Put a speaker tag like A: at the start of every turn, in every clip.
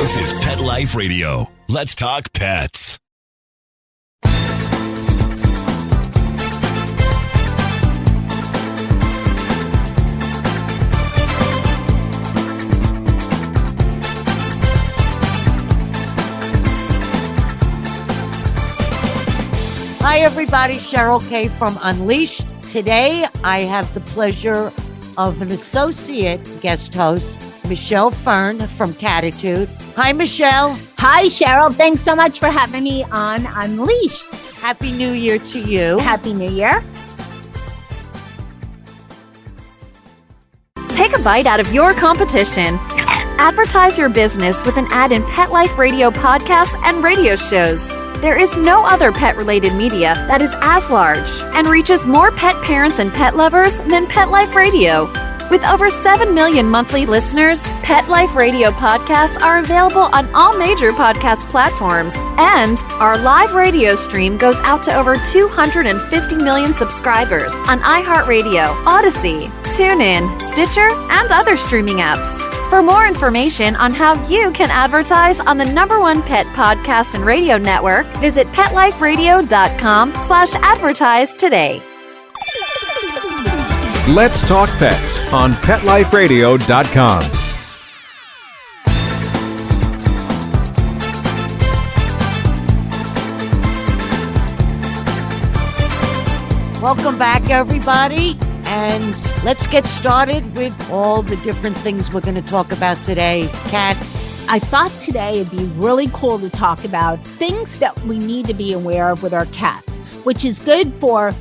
A: This is Pet Life Radio. Let's talk pets.
B: Hi, everybody. Cheryl Kay from Unleashed. Today, I have the pleasure of an associate guest host, Michelle Fern from Catitude. Hi, Michelle.
C: Hi, Cheryl. Thanks so much for having me on Unleashed.
B: Happy New Year to you.
C: Happy New Year.
D: Take a bite out of your competition. Advertise your business with an ad in Pet Life Radio podcasts and radio shows. There is no other pet-related media that is as large and reaches more pet parents and pet lovers than Pet Life Radio. With over 7 million monthly listeners, Pet Life Radio podcasts are available on all major podcast platforms, and our live radio stream goes out to over 250 million subscribers on iHeartRadio, Odyssey, TuneIn, Stitcher, and other streaming apps. For more information on how you can advertise on the #1 pet podcast and radio network, visit PetLifeRadio.com/advertise today.
E: Let's Talk Pets on PetLifeRadio.com.
B: Welcome back, everybody. And let's get started with all the different things we're going to talk about today. Cats.
C: I thought today it'd be really cool to talk about things that we need to be aware of with our cats, which is good for,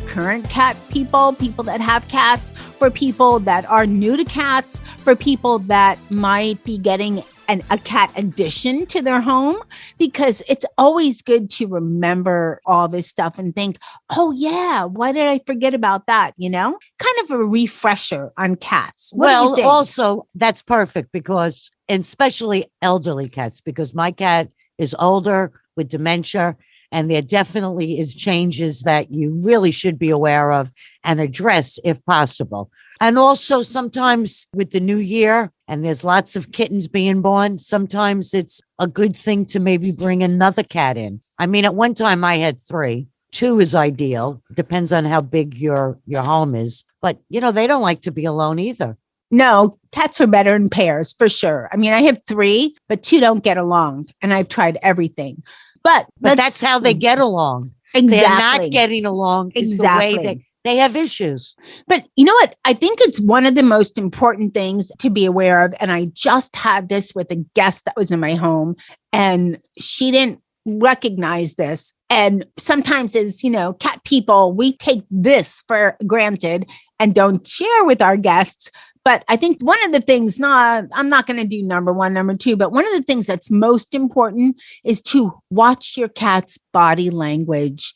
C: current cat people that have cats, for people that are new to cats, for people that might be getting a cat addition to their home, because it's always good to remember all this stuff and think, oh yeah, why did I forget about that? Kind of a refresher on cats. What do you think?
B: Also, that's perfect because, and especially elderly cats, because my cat is older with dementia, and there definitely is changes that you really should be aware of and address if possible. And also sometimes with the new year, and there's lots of kittens being born, sometimes it's a good thing to maybe bring another cat in. I mean, at one time I had 3. 2 is ideal. Depends on how big your home is. But, they don't like to be alone either.
C: No, cats are better in pairs for sure. I mean, I have 3, but 2 don't get along, and I've tried everything. But
B: that's how they get along.
C: Exactly.
B: They're not getting along.
C: Exactly.
B: The way they have issues.
C: But you know what? I think it's one of the most important things to be aware of. And I just had this with a guest that was in my home, and she didn't recognize this. And sometimes as, cat people, we take this for granted and don't share with our guests. But I think one of the things, I'm not going to do number 1, number 2, but one of the things that's most important is to watch your cat's body language.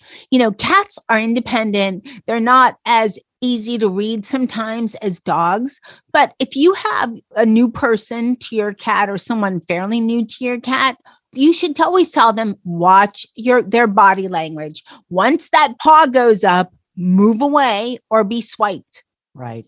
C: Cats are independent. They're not as easy to read sometimes as dogs. But if you have a new person to your cat or someone fairly new to your cat, you should always tell them, watch their body language. Once that paw goes up, move away or be swiped.
B: Right.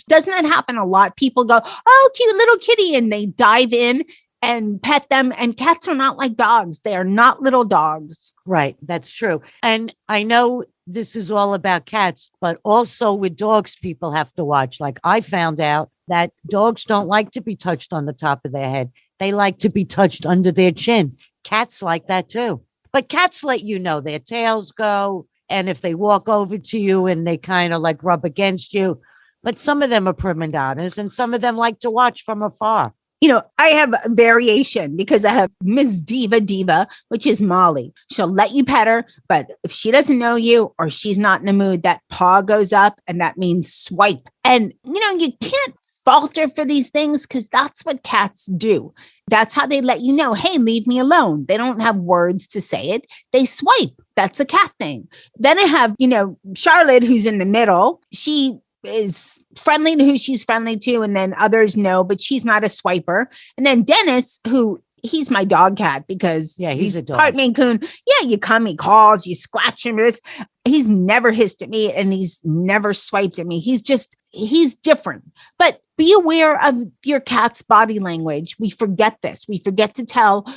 C: Doesn't that happen a lot? People go, oh, cute little kitty, and they dive in and pet them. And cats are not like dogs. They are not little dogs.
B: Right. That's true. And I know this is all about cats, but also with dogs, people have to watch. Like I found out that dogs don't like to be touched on the top of their head. They like to be touched under their chin. Cats like that too. But cats let you know their tails go. And if they walk over to you and they kind of like rub against you. But some of them are prima donnas and some of them like to watch from afar.
C: I have a variation because I have Miss Diva, which is Molly. She'll let you pet her, but if she doesn't know you or she's not in the mood, that paw goes up and that means swipe. And, you can't falter for these things because that's what cats do. That's how they let you know, hey, leave me alone. They don't have words to say it. They swipe. That's a cat thing. Then I have, Charlotte, who's in the middle. She is friendly to who she's friendly to, and then others know, but she's not a swiper. And then Dennis, who he's my dog cat because
B: he's a dog.
C: Part Maine Coon. Yeah, you come, he calls, you scratch him. he's never hissed at me and he's never swiped at me. He's different. But be aware of your cat's body language. We forget this. We forget to tell,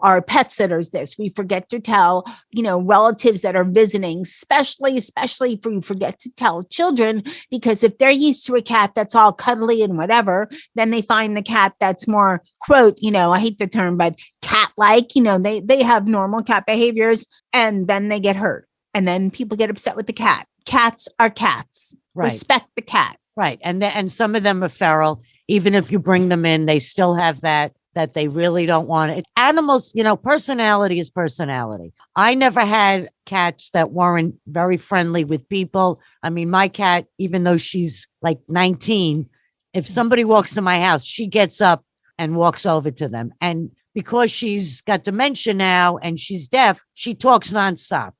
C: our pet sitters this. We forget to tell, relatives that are visiting, especially if we forget to tell children, because if they're used to a cat that's all cuddly and whatever, then they find the cat that's more, quote, I hate the term, but cat-like, they have normal cat behaviors and then they get hurt. And then people get upset with the cat. Cats are cats.
B: Right.
C: Respect the cat.
B: Right. And some of them are feral. Even if you bring them in, they still have that they really don't want it. Animals, personality is personality. I never had cats that weren't very friendly with people. I mean, my cat, even though she's like 19, if somebody walks in my house, she gets up and walks over to them. And because she's got dementia now and she's deaf, she talks nonstop.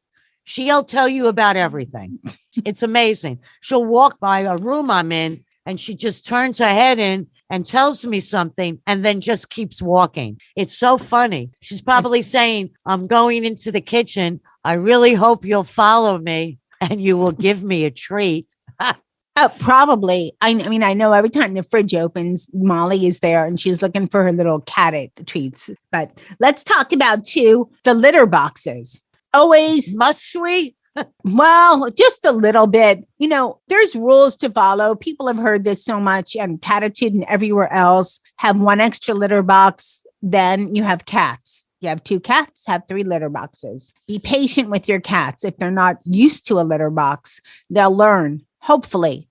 B: She'll tell you about everything. It's amazing. She'll walk by a room I'm in and she just turns her head in and tells me something and then just keeps walking. It's so funny. She's probably saying, I'm going into the kitchen. I really hope you'll follow me and you will give me a treat.
C: Oh, probably. I mean, I know every time the fridge opens, Molly is there and she's looking for her little cat treats. But let's talk about the litter boxes. Always.
B: Must we?
C: Well, just a little bit. There's rules to follow. People have heard this so much, and Catitude and everywhere else have one extra litter box. Then you have cats. You have 2 cats, have 3 litter boxes. Be patient with your cats. If they're not used to a litter box, they'll learn, hopefully.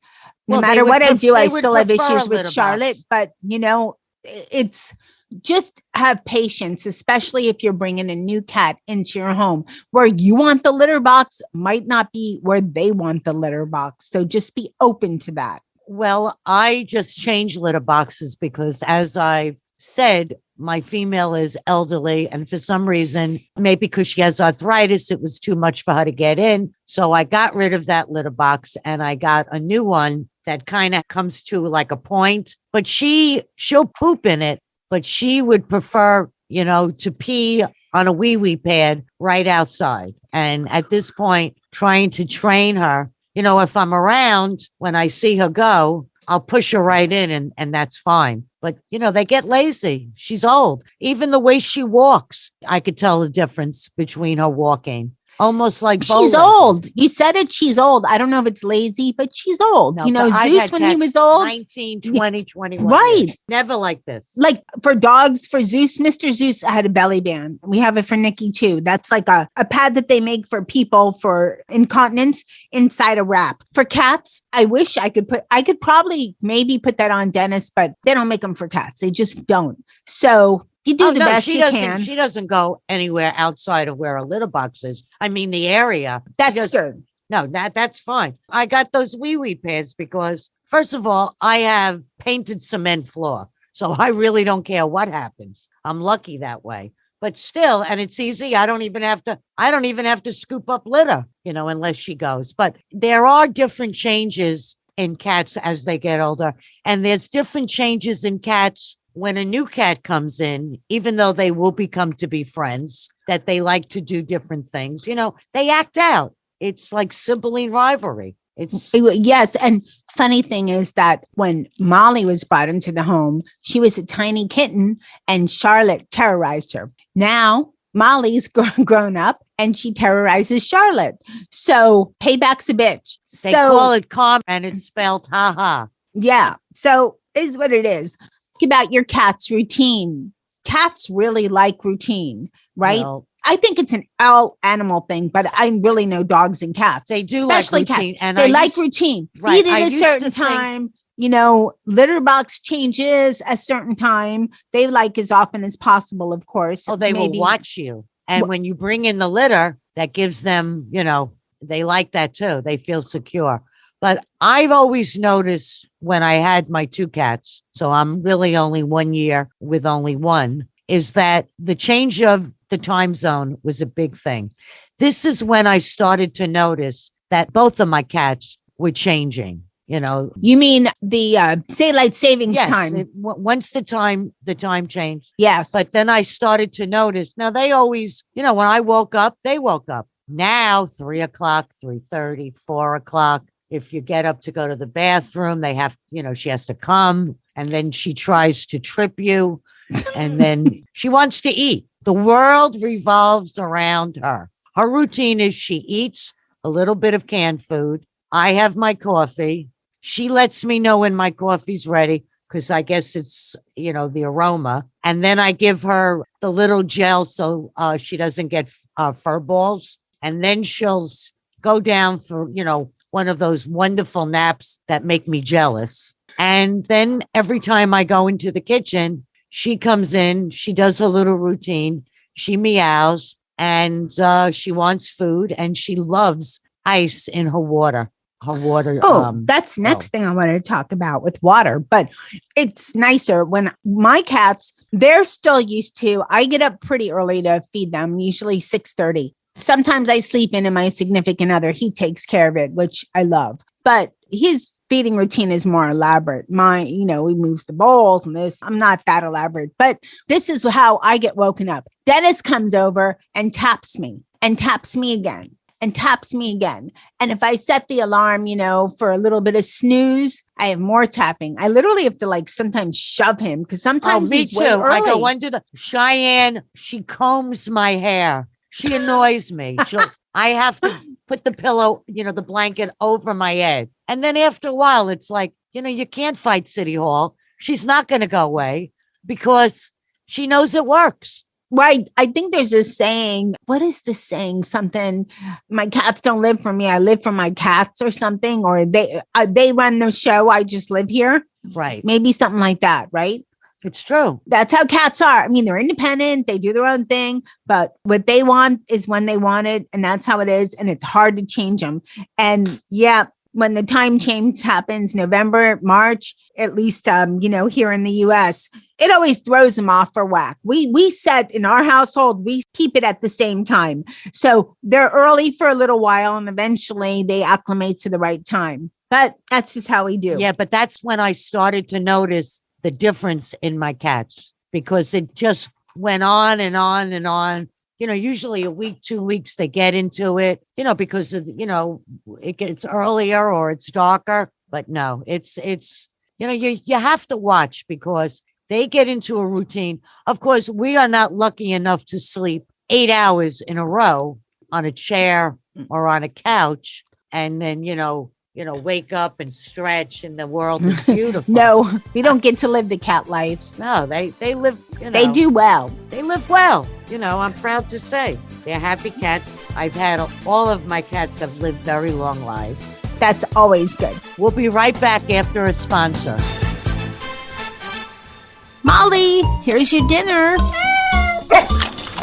C: No matter what I do, I still have issues with Charlotte, but it's just have patience, especially if you're bringing a new cat into your home. Where you want the litter box might not be where they want the litter box. So just be open to that.
B: Well, I just change litter boxes because, as I've said, my female is elderly. And for some reason, maybe because she has arthritis, it was too much for her to get in. So I got rid of that litter box and I got a new one that kind of comes to like a point. But she'll poop in it. But she would prefer, to pee on a wee-wee pad right outside. And at this point, trying to train her, if I'm around when I see her go, I'll push her right in and that's fine. But, they get lazy. She's old. Even the way she walks, I could tell the difference between her walking. Almost like
C: she's old. You said it. She's old. I don't know if it's lazy, but she's old.
B: No,
C: Zeus, when he was old,
B: 19, 20, 21.
C: Right.
B: Years. Never like this.
C: Like for dogs, for Zeus, Mr. Zeus had a belly band. We have it for Nikki too. That's like a pad that they make for people for incontinence inside a wrap. For cats, I wish I could probably maybe put that on Dennis, but they don't make them for cats. They just don't. So you do the best you can.
B: She doesn't go anywhere outside of where a litter box is. I mean, the area.
C: That's good.
B: No, that's fine. I got those wee-wee pads because, first of all, I have painted cement floor. So I really don't care what happens. I'm lucky that way. But still, and it's easy. I don't even have to scoop up litter, unless she goes. But there are different changes in cats as they get older. And there's different changes in cats when a new cat comes in, even though they will become to be friends, that they like to do different things. They act out. It's like sibling rivalry.
C: Yes. And funny thing is that when Molly was brought into the home, she was a tiny kitten and Charlotte terrorized her. Now Molly's grown up and she terrorizes Charlotte. So payback's a bitch.
B: They call it calm and it's spelled ha-ha.
C: Yeah. So is what it is. About your cat's routine. Cats really like routine, right?
B: Well,
C: I think it's an all animal thing, but I really know dogs and cats.
B: They do
C: especially
B: like routine,
C: cats.
B: and
C: they like routine.
B: Right,
C: Feed at a certain time. Litter box changes a certain time. They like as often as possible, of course.
B: Oh, they will watch you. And when you bring in the litter, that gives them, they like that too. They feel secure. But I've always noticed when I had my 2 cats, so I'm really only 1 year with only one, is that the change of the time zone was a big thing. This is when I started to notice that both of my cats were changing.
C: You mean the daylight savings time?
B: Once the time changed.
C: Yes.
B: But then I started to notice. Now they always, when I woke up, they woke up. Now, 3 o'clock, 3:30, 4 o'clock. If you get up to go to the bathroom, she has to come, and then she tries to trip you, and then she wants to eat. The world revolves around her. Her routine is she eats a little bit of canned food. I have my coffee. She lets me know when my coffee's ready because I guess it's, the aroma. And then I give her the little gel so she doesn't get fur balls. And then she'll go down for, one of those wonderful naps that make me jealous. And then every time I go into the kitchen, she comes in, she does her little routine. She meows and she wants food and she loves ice in her water.
C: That's next thing I wanted to talk about with water, but it's nicer when my cats, they're still used to, I get up pretty early to feed them, usually 6:30. Sometimes I sleep in and my significant other, he takes care of it, which I love, but his feeding routine is more elaborate. He moves the bowls and this, I'm not that elaborate, but this is how I get woken up. Dennis comes over and taps me again. And taps me again. And if I set the alarm, for a little bit of snooze, I have more tapping. I literally have to sometimes shove him because sometimes
B: me
C: he's
B: too.
C: way early.
B: I go under the Cheyenne. She combs my hair. She annoys me. I have to put the pillow, the blanket over my head. And then after a while, it's like, you can't fight City Hall. She's not going to go away because she knows it works.
C: Right. I think there's a saying. What is the saying? Something, my cats don't live for me. I live for my cats or something, or they run the show. I just live here.
B: Right.
C: Maybe something like that. Right.
B: It's true.
C: That's how cats are. I mean, they're independent. They do their own thing, but what they want is when they want it. And that's how it is. And it's hard to change them. And yeah, when the time change happens, November, March, at least, here in the US, it always throws them off for whack. We set in our household, we keep it at the same time. So they're early for a little while and eventually they acclimate to the right time. But that's just how we do.
B: Yeah, but that's when I started to notice the difference in my cats because it just went on and on and on. Usually a week, 2 weeks, they get into it, because of, it gets earlier or it's darker. But no, it's you have to watch because they get into a routine. Of course, we are not lucky enough to sleep 8 hours in a row on a chair or on a couch and then, wake up and stretch and the world is beautiful.
C: No, we don't get to live the cat life.
B: No, they live,
C: they do well.
B: They live well. I'm proud to say they're happy cats. I've had all of my cats have lived very long lives.
C: That's always good.
B: We'll be right back after a sponsor.
C: Molly, here's your dinner.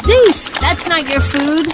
C: Zeus, that's not your food.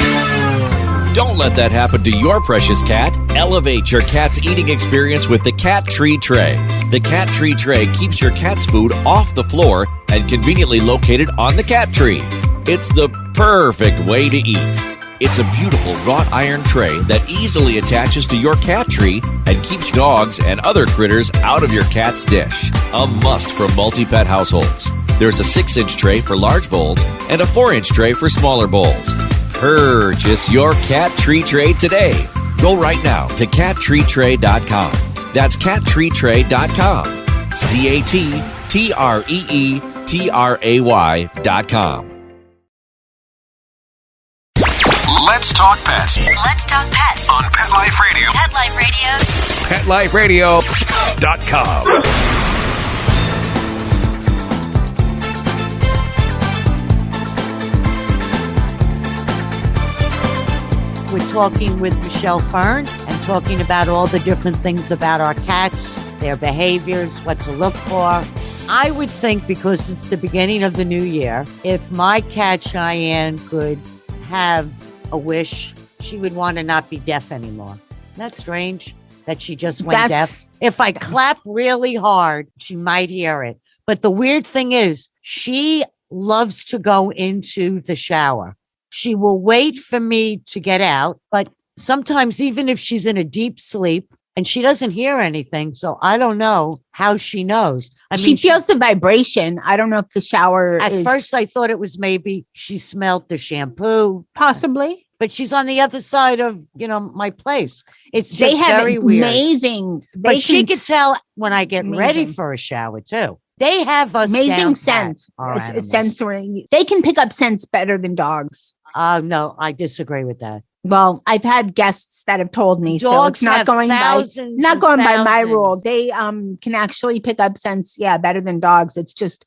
A: Don't let that happen to your precious cat. Elevate your cat's eating experience with the Cat Tree Tray. The Cat Tree Tray keeps your cat's food off the floor and conveniently located on the cat tree. It's the perfect way to eat. It's a beautiful wrought iron tray that easily attaches to your cat tree and keeps dogs and other critters out of your cat's dish. A must for multi-pet households. There's a 6-inch tray for large bowls and a 4-inch tray for smaller bowls. Purchase your Cat Tree Tray today. Go right now to cattreetray.com. That's cattreetray.com. cattreetray.com.
E: Let's talk pets
F: Let's talk pets
E: on Pet Life Radio.
F: Pet Life Radio.
E: PetLifeRadio.com.
B: We're talking with Michelle Fern and talking about all the different things about our cats, their behaviors, what to look for. I would think because it's the beginning of the new year, if my cat Cheyenne could have a wish, she would want to not be deaf anymore. Isn't that strange that she just went deaf? If I clap really hard, she might hear it. But the weird thing is, she loves to go into the shower. She will wait for me to get out, but sometimes even if she's in a deep sleep and she doesn't hear anything, so I don't know how she knows.
C: She feels the vibration. I don't know if the shower
B: At first, I thought it was maybe she smelled the shampoo.
C: Possibly.
B: but she's on the other side of, my place. It's
C: They
B: just
C: have
B: very weird.
C: amazing.
B: But she
C: can
B: could tell when I get ready
C: amazing.
B: for a shower too. They have us
C: amazing
B: down pat,
C: sense.
B: our animals.
C: Sensory. They can pick up scents better than dogs.
B: No, I disagree with that.
C: Well, I've had guests that have told me, so
B: Dogs
C: it's not
B: have
C: going by
B: thousands
C: not
B: and
C: going by my rule.
B: thousands.
C: They can actually pick up scents, better than dogs. It's just,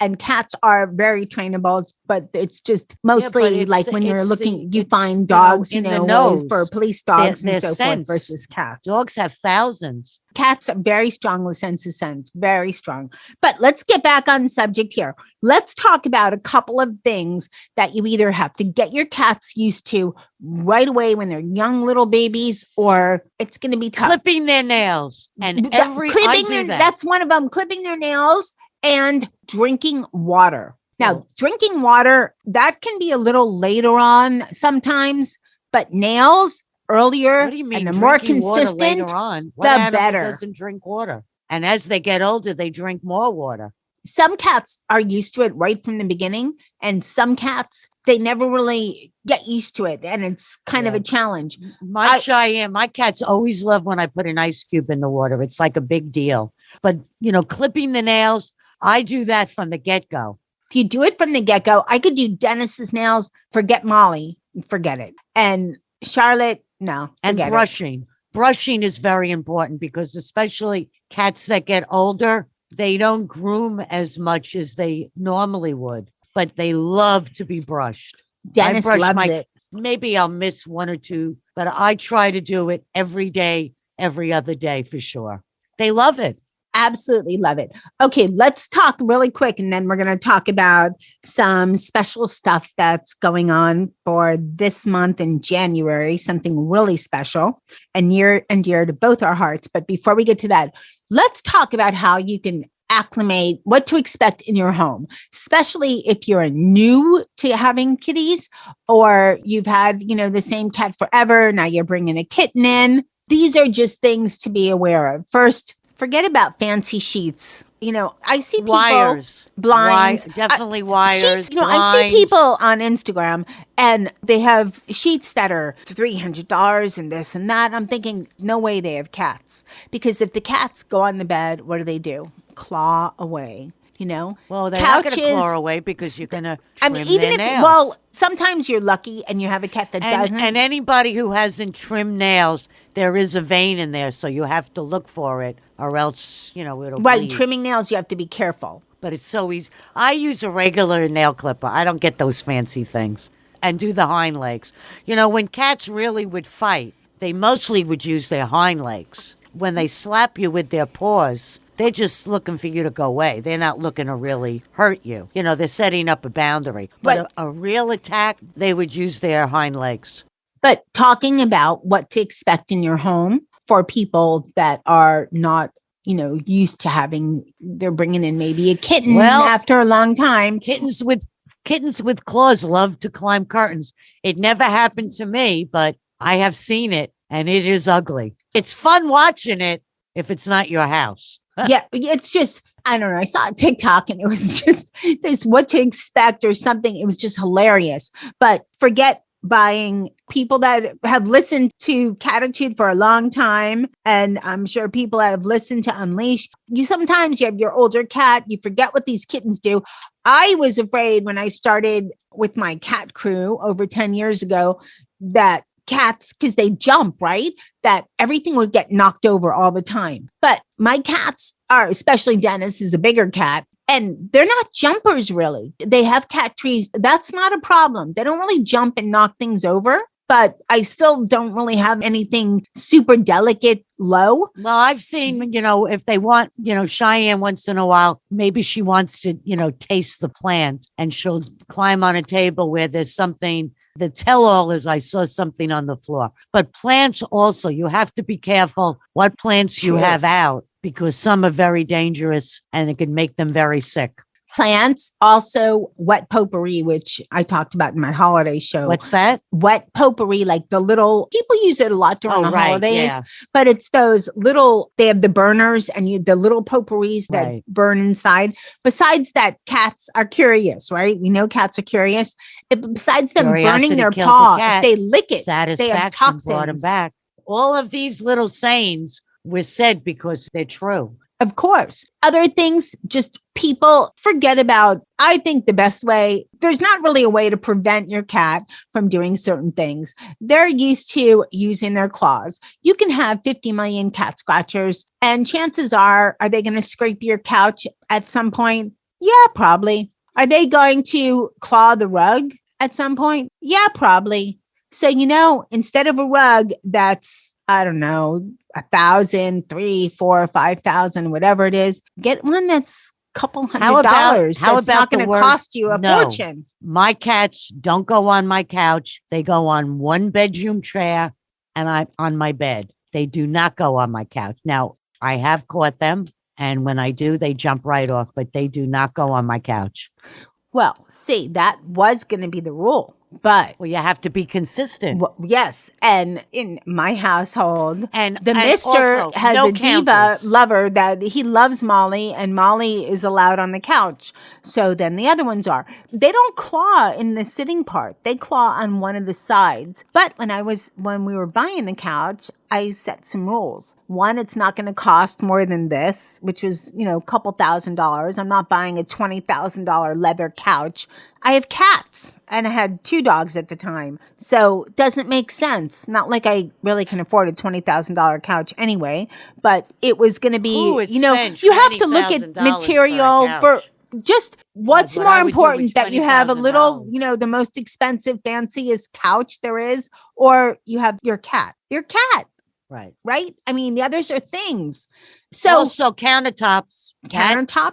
C: and cats are very trainable, but it's just mostly
B: it's
C: like
B: the-
C: when you're
B: it's
C: looking,
B: the-
C: you
B: it's,
C: find dogs,
B: in the nose.
C: for police dogs
B: Their
C: and so
B: sense.
C: forth versus cats.
B: Dogs have thousands.
C: Cats are very strong with sense of scent, very strong. But let's get back on subject here. Let's talk about a couple of things that you either have to get your cats used to right away when they're young little babies, or it's going to be tough.
B: Clipping their nails and
C: That's one of them. Clipping their nails and drinking water. Now,
B: Cool.
C: drinking water, that can be a little later on sometimes, but nails earlier
B: What do you mean?
C: and the more
B: drinking water
C: consistent,
B: later on? What
C: the
B: animal
C: better.
B: doesn't drink water? And as they get older, they drink more water.
C: some cats are used to it right from the beginning, and some cats, they never really get used to it. And it's kind of
B: Yeah.
C: a challenge.
B: My cats always love when I put an ice cube in the water. It's like a big deal. But, clipping the nails, I do that from the get-go.
C: If you do it from the get-go, I could do Dennis's nails, forget Molly, forget it. And Charlotte, no.
B: And
C: forget it.
B: brushing. Brushing is very important because especially cats that get older, they don't groom as much as they normally would, but they love to be brushed.
C: Dennis
B: brush
C: loves
B: my-
C: it.
B: Maybe I'll miss one or two, but I try to do it every day, every other day for sure. They love it.
C: Absolutely love it. Okay, let's talk really quick, and then we're going to talk about some special stuff that's going on for this month in January, something really special and near and dear to both our hearts. But before we get to that, let's talk about how you can acclimate, what to expect in your home, especially if you're new to having kitties or you've had, the same cat forever. Now you're bringing a kitten in. These are just things to be aware of. First, forget about fancy sheets. I see people,
B: Wires.
C: blinds,
B: Definitely wires.
C: sheets. I
B: blinds.
C: see people on Instagram and they have sheets that are $300 and this and that. I'm thinking, no way they have cats. Because if the cats go on the bed, what do? Claw away.
B: Well, they're not going to
C: couches.
B: claw away because you're going to trim
C: even
B: their
C: if,
B: nails.
C: sometimes you're lucky and you have a cat that doesn't.
B: And anybody who hasn't trimmed nails, there is a vein in there, so you have to look for it, or else, it'll
C: Right,
B: bleed.
C: trimming nails, you have to be careful.
B: But it's so easy. I use a regular nail clipper. I don't get those fancy things. And do the hind legs. When cats really would fight, they mostly would use their hind legs. When they slap you with their paws, they're just looking for you to go away. They're not looking to really hurt you. They're setting up a boundary. But a real attack, they would use their hind legs.
C: But talking about what to expect in your home for people that are not, used to they're bringing in maybe a kitten after a long time.
B: Kittens with claws love to climb curtains. It never happened to me, but I have seen it, and it is ugly. It's fun watching it if it's not your house.
C: Yeah, it's just, I don't know. I saw a TikTok and it was just this what to expect or something. It was just hilarious. But forget buying people that have listened to Catitude for a long time. And I'm sure people that have listened to Unleash. Sometimes you have your older cat, you forget what these kittens do. I was afraid when I started with my cat crew over 10 years ago that cats, because they jump, right? That everything would get knocked over all the time. But my cats are, especially Dennis is a bigger cat, and they're not jumpers really. They have cat trees. That's not a problem. They don't really jump and knock things over, but I still don't really have anything super delicate low.
B: Well, I've seen, if they want, Cheyenne once in a while, maybe she wants to, taste the plant and she'll climb on a table where there's something. The tell-all is I saw something on the floor. But plants also, you have to be careful what plants you
C: Sure.
B: have out because some are very dangerous and it can make them very sick.
C: Plants, also wet potpourri, which I talked about in my holiday show.
B: What's that?
C: Wet potpourri, like the little, people use it a lot during the holidays,
B: Yeah.
C: but it's those little, they have the burners and the little potpourris that burn inside. Besides that, cats are curious, right? We know cats are curious. Besides them burning their paw, if they lick it, they have toxins.
B: Brought them back. All of these little sayings were said because they're true.
C: Of course. Other things, just people forget about. I think the best way, there's not really a way to prevent your cat from doing certain things. They're used to using their claws. You can have 50 million cat scratchers, and chances are they going to scrape your couch at some point? Yeah, probably. Are they going to claw the rug at some point? Yeah, probably. So, instead of a rug that's, I don't know, 1,000, 3,000, 4,000, 5,000, whatever it is, get one that's a couple $100.
B: How
C: that's
B: about
C: not going to cost you a fortune?
B: My cats don't go on my couch. They go on one bedroom chair and I'm on my bed. They do not go on my couch. Now, I have caught them, and when I do, they jump right off, but they do not go on my couch.
C: Well, see, that was going to be the rule. But
B: you have to be consistent.
C: Well, yes. And in my household,
B: and
C: the mister also, has a diva lover that he loves Molly, and Molly is allowed on the couch. So then the other ones are. They don't claw in the sitting part. They claw on one of the sides. But when we were buying the couch, I set some rules. One, it's not going to cost more than this, which was, a couple $1,000s. I'm not buying a $20,000 leather couch. I have cats, and I had 2 dogs at the time. So it doesn't make sense. Not like I really can afford a $20,000 couch anyway, but it was going to be, you have to look at material for just what's more important, that you have a little, the most expensive, fanciest couch there is, or you have your cat. Right. I mean, the others are things. So
B: also countertops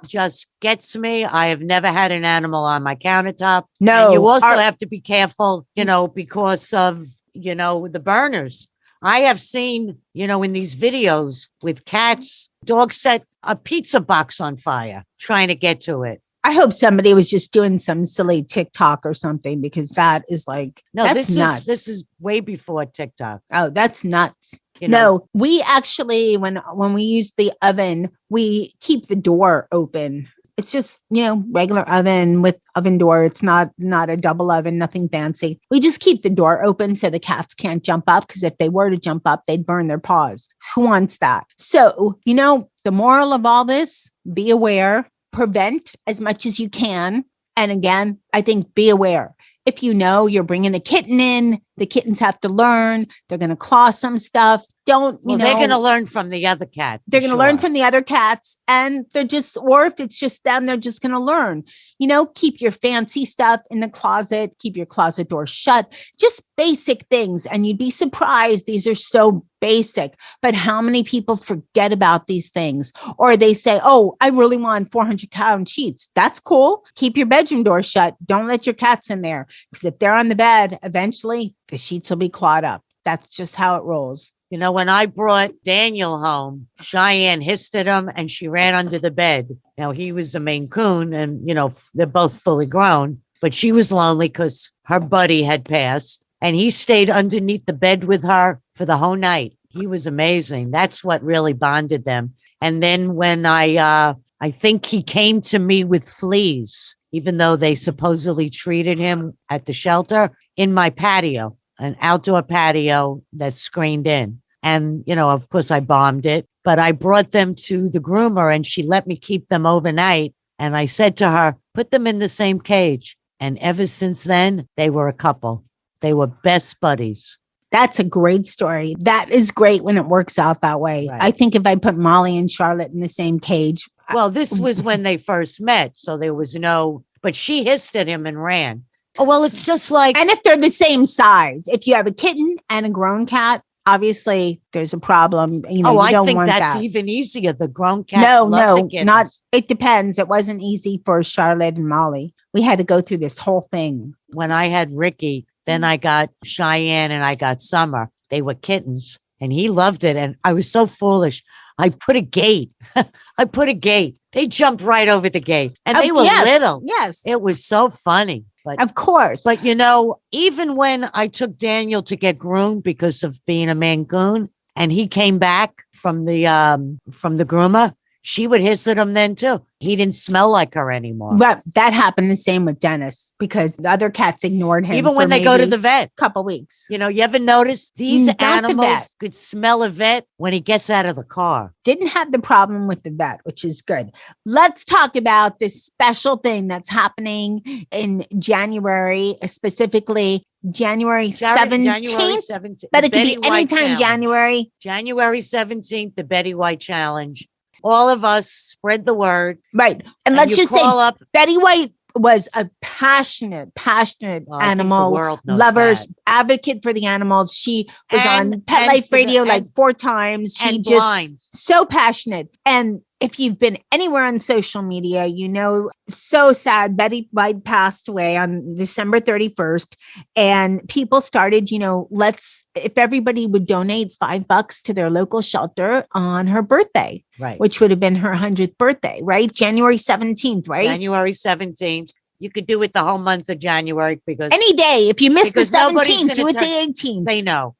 B: just gets me. I have never had an animal on my countertop.
C: No,
B: and you also have to be careful, because of, the burners. I have seen, in these videos with cats, dogs set a pizza box on fire trying to get to it.
C: I hope somebody was just doing some silly TikTok or something, because that is like, that's nuts.
B: This is way before TikTok.
C: Oh, that's nuts. No, we actually, when we use the oven, we keep the door open. It's just, regular oven with oven door. It's not a double oven, nothing fancy. We just keep the door open so the cats can't jump up, because if they were to jump up, they'd burn their paws. Who wants that? So, the moral of all this, be aware, prevent as much as you can. And again, I think be aware. If you're bringing a kitten in, the kittens have to learn. They're going to claw some stuff. They're
B: going to learn from the other cat.
C: They're going to learn from the other cats, and or if it's just them, they're just going to learn. Keep your fancy stuff in the closet, keep your closet door shut, just basic things. And you'd be surprised. These are so basic, but how many people forget about these things? Or they say, oh, I really want 400-pound sheets. That's cool. Keep your bedroom door shut. Don't let your cats in there, because if they're on the bed, eventually the sheets will be clawed up. That's just how it rolls.
B: When I brought Daniel home, Cheyenne hissed at him and she ran under the bed. Now, he was a Maine Coon, and, they're both fully grown, but she was lonely because her buddy had passed, and he stayed underneath the bed with her for the whole night. He was amazing. That's what really bonded them. And then when I think he came to me with fleas, even though they supposedly treated him at the shelter, in my patio. An outdoor patio that's screened in. And, of course I bombed it, but I brought them to the groomer and she let me keep them overnight. And I said to her, put them in the same cage. And ever since then, they were a couple. They were best buddies.
C: That's a great story. That is great when it works out that way. Right. I think if I put Molly and Charlotte in the same cage.
B: Well, this was when they first met. So there was but she hissed at him and ran. Oh, well, it's just like.
C: And if they're the same size, if you have a kitten and a grown cat, obviously there's a problem.
B: I think that's even easier. The grown cat.
C: No, not. It depends. It wasn't easy for Charlotte and Molly. We had to go through this whole thing.
B: When I had Ricky, then I got Cheyenne and I got Summer. They were kittens and he loved it. And I was so foolish. I put a gate. They jumped right over the gate, and they were little.
C: Yes.
B: It was so funny. But,
C: of course.
B: but even when I took Daniel to get groomed because of being a Mancoon, and he came back from the groomer, she would hiss at him then too. He didn't smell like her anymore.
C: But that happened the same with Dennis because the other cats ignored him.
B: Even when they go to the vet.
C: Couple weeks.
B: You ever notice these
C: Not the vet.
B: animals could smell a vet when he gets out of the car?
C: Didn't have the problem with the vet, which is good. Let's talk about this special thing that's happening in January, specifically January 17th.
B: January 17th.
C: But it could
B: Betty
C: be
B: White
C: anytime
B: Challenge.
C: January.
B: January 17th, the Betty White Challenge. All of us spread the word.
C: Right. And let's
B: you
C: just say
B: call up.
C: Betty White was a passionate
B: Well, I think the
C: animal
B: world knows
C: lovers,
B: that.
C: advocate for the animals. She was
B: And-
C: on Pet
B: and
C: Life
B: for the-
C: Radio
B: and-
C: like 4 times. She
B: And
C: just
B: blind.
C: so passionate. And if you've been anywhere on social media, so sad. Betty White passed away on December 31st. And people started, if everybody would donate $5 to their local shelter on her birthday,
B: Right.
C: which would have been her 100th birthday, right? January 17th, right?
B: January 17th. You could do it the whole month of January because
C: Any day. If you miss the
B: Because nobody's
C: 17th, do
B: gonna
C: it the 18th.
B: say no.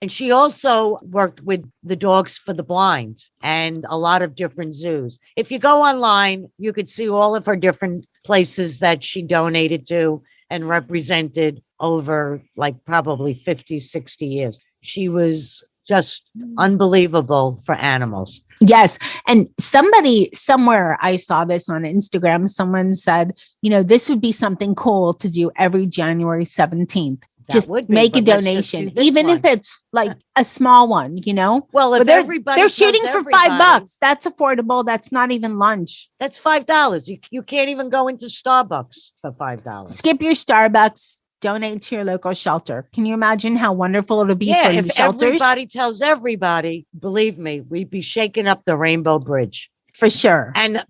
B: And she also worked with the Dogs for the Blind and a lot of different zoos. If you go online, you could see all of her different places that she donated to and represented over like probably 50, 60 years. She was just unbelievable for animals.
C: Yes. And somebody somewhere, I saw this on Instagram, someone said, this would be something cool to do every January 17th.
B: That
C: Just
B: would be,
C: make a
B: but let's just
C: donation,
B: do this
C: even
B: one.
C: if it's like a small one,
B: Well, if
C: But they're
B: everybody
C: they're
B: tells
C: shooting for
B: everybody,
C: $5. That's affordable. That's not even lunch.
B: That's $5. You can't even go into Starbucks for $5.
C: Skip your Starbucks, donate to your local shelter. Can you imagine how wonderful it'll be
B: Yeah,
C: for
B: if
C: the shelters?
B: everybody tells everybody, believe me, we'd be shaking up the Rainbow Bridge.
C: For sure.
B: And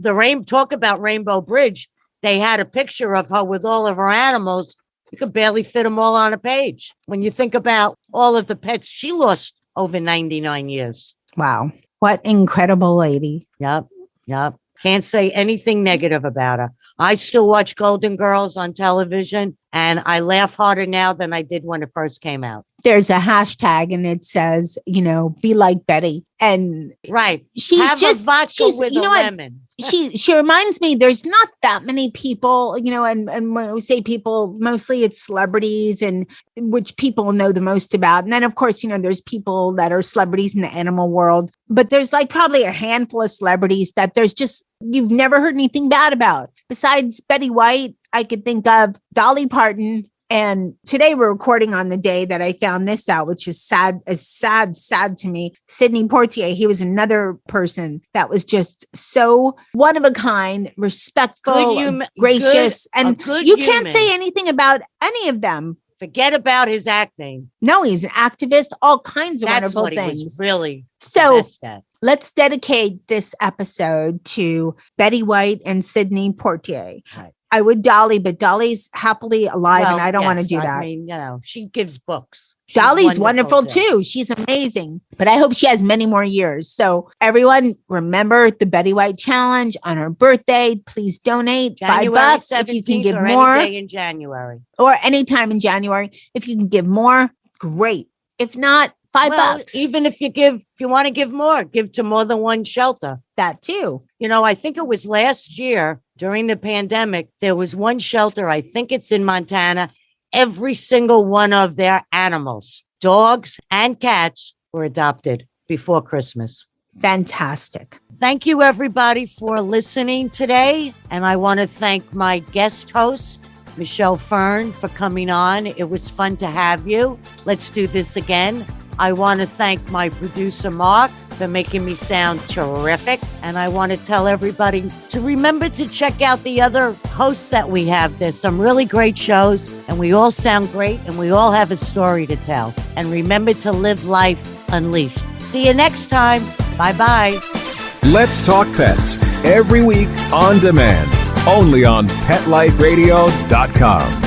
B: talk about Rainbow Bridge. They had a picture of her with all of her animals. You could barely fit them all on a page. When you think about all of the pets she lost over 99 years.
C: Wow. What incredible lady.
B: Yep. Can't say anything negative about her. I still watch Golden Girls on television, and I laugh harder now than I did when it first came out.
C: There's a hashtag and it says, be like Betty. And
B: Right.
C: she's
B: Have
C: just
B: a vodka
C: she's
B: with
C: you
B: a
C: know what?
B: lemon.
C: She reminds me there's not that many people, and when we say people, mostly it's celebrities and which people know the most about. And then of course, there's people that are celebrities in the animal world, but there's like probably a handful of celebrities that you've never heard anything bad about. Besides Betty White, I could think of Dolly Parton. And today we're recording on the day that I found this out, which is sad to me. Sidney Poitier, he was another person that was just so one of a kind, respectful, gracious. And you can't say anything about any of them.
B: Forget about his acting.
C: No, he's an activist, all kinds of
B: That's
C: wonderful
B: what he
C: things.
B: was really
C: So
B: best at.
C: let's dedicate this episode to Betty White and Sidney Poitier.
B: Right.
C: I would Dolly, but Dolly's happily alive and
B: Well,
C: I don't want to
B: yes,
C: do
B: I
C: that.
B: mean, she gives books. She's
C: Dolly's wonderful too. She's amazing, but I hope she has many more years. So everyone remember the Betty White Challenge on her birthday. Please donate
B: January
C: $5 if you can
B: 17th
C: give
B: or
C: more,
B: any day in January.
C: or anytime in January. If you can give more, great. If not, $5.
B: Even if you want to give more, give to more than one shelter.
C: That too.
B: I think it was last year during the pandemic, there was one shelter, I think it's in Montana. Every single one of their animals, dogs and cats, were adopted before Christmas.
C: Fantastic.
B: Thank you, everybody, for listening today. And I want to thank my guest host, Michelle Fern, for coming on. It was fun to have you. Let's do this again. I want to thank my producer, Mark, for making me sound terrific. And I want to tell everybody to remember to check out the other hosts that we have. There's some really great shows, and we all sound great, and we all have a story to tell. And remember to live life unleashed. See you next time. Bye-bye.
E: Let's Talk Pets every week on demand, only on PetLifeRadio.com.